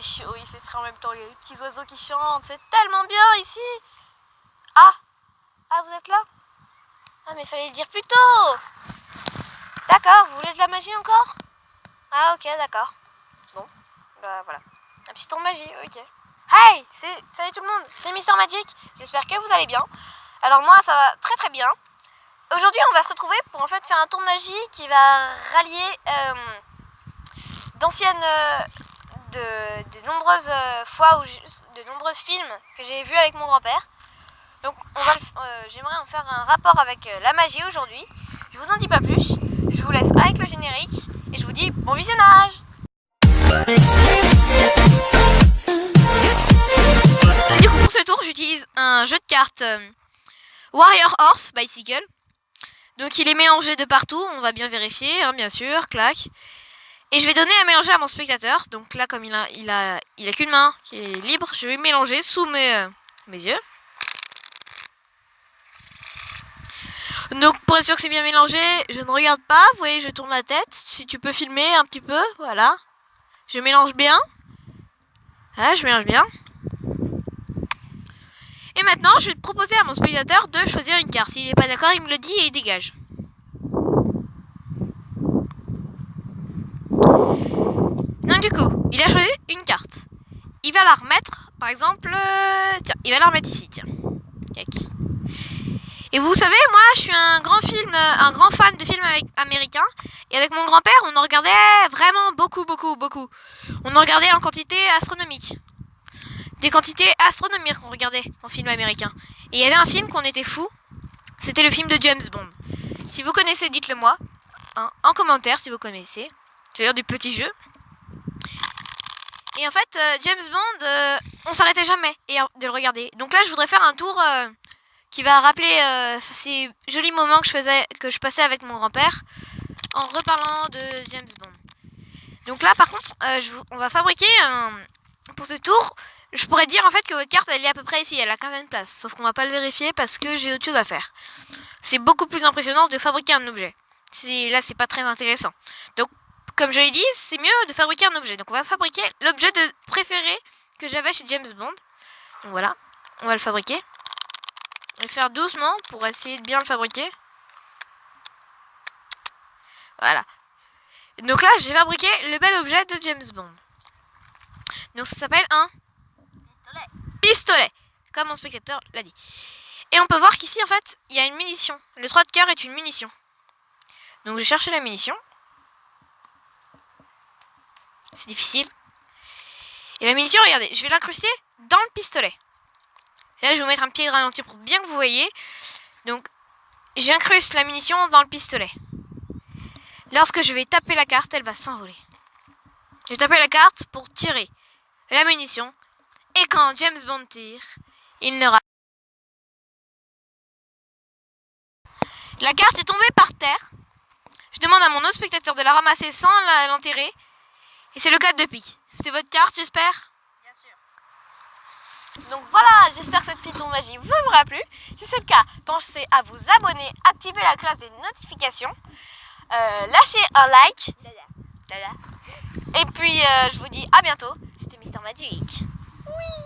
fait chaud, il fait frais en même temps, il y a les petits oiseaux qui chantent, c'est tellement bien ici. Ah, vous êtes là? Ah, mais il fallait le dire plus tôt. D'accord, vous voulez de la magie encore? Ah, ok, d'accord. Bon, bah voilà. Un petit tour de magie, ok. Hey, salut tout le monde, c'est Mister Magic, j'espère que vous allez bien. Alors moi, ça va très très bien. Aujourd'hui, on va se retrouver pour en fait faire un tour de magie qui va rallier d'anciennes, de nombreuses fois, de nombreux films que j'ai vus avec mon grand-père. Donc j'aimerais en faire un rapport avec la magie aujourd'hui. Je vous en dis pas plus, je vous laisse avec le générique et je vous dis bon visionnage. Du coup pour ce tour j'utilise un jeu de cartes Warrior Horse Bicycle. Donc il est mélangé de partout, on va bien vérifier, hein, bien sûr, clac. Et je vais donner à mélanger à mon spectateur. Donc là comme il a qu'une main qui est libre, je vais mélanger sous mes yeux. Donc pour être sûr que c'est bien mélangé, je ne regarde pas, vous voyez je tourne la tête, si tu peux filmer un petit peu, voilà. Je mélange bien. Ah, je mélange bien. Et maintenant je vais proposer à mon spectateur de choisir une carte. S'il n'est pas d'accord, il me le dit et il dégage. Donc du coup, il a choisi une carte. Il va la remettre, par exemple, tiens, il va la remettre ici, tiens. Et vous savez, moi, je suis un grand fan de films américains. Et avec mon grand-père, on en regardait vraiment beaucoup. On en regardait en quantité astronomique. Des quantités astronomiques qu'on regardait en film américain. Et il y avait un film qu'on était fou. C'était le film de James Bond. Si vous connaissez, dites-le moi. Hein, en commentaire, si vous connaissez. C'est-à-dire du petit jeu. Et en fait, James Bond, on s'arrêtait jamais de le regarder. Donc là, je voudrais faire un tour qui va rappeler ces jolis moments que je passais avec mon grand-père en reparlant de James Bond. Donc là, par contre, on va fabriquer pour ce tour. Je pourrais dire en fait que votre carte, elle est à peu près ici, elle a 15 places. Sauf qu'on va pas le vérifier parce que j'ai autre chose à faire. C'est beaucoup plus impressionnant de fabriquer un objet. Là, c'est pas très intéressant. Donc, comme je l'ai dit, c'est mieux de fabriquer un objet. Donc on va fabriquer l'objet préféré que j'avais chez James Bond. Donc voilà, on va le fabriquer. On va le faire doucement pour essayer de bien le fabriquer. Voilà. Donc là, j'ai fabriqué le bel objet de James Bond. Donc ça s'appelle un pistolet, comme mon spectateur l'a dit. Et on peut voir qu'ici, en fait, il y a une munition. Le 3 de cœur est une munition. Donc j'ai cherché la munition. C'est difficile. Et la munition, regardez, je vais l'incruster dans le pistolet. Et là, je vais vous mettre un petit ralenti pour bien que vous voyez. Donc, j'incruste la munition dans le pistolet. Lorsque je vais taper la carte, elle va s'envoler. Je vais taper la carte pour tirer la munition. Et quand James Bond tire, il ne rate. La carte est tombée par terre. Je demande à mon autre spectateur de la ramasser sans l'enterrer. Et c'est le cas depuis. C'est votre carte, j'espère? Bien sûr. Donc voilà, j'espère que cette petite tour de magie vous aura plu. Si c'est le cas, pensez à vous abonner, activer la cloche des notifications, lâcher un like. Et puis, je vous dis à bientôt. C'était Mister Magic. Oui.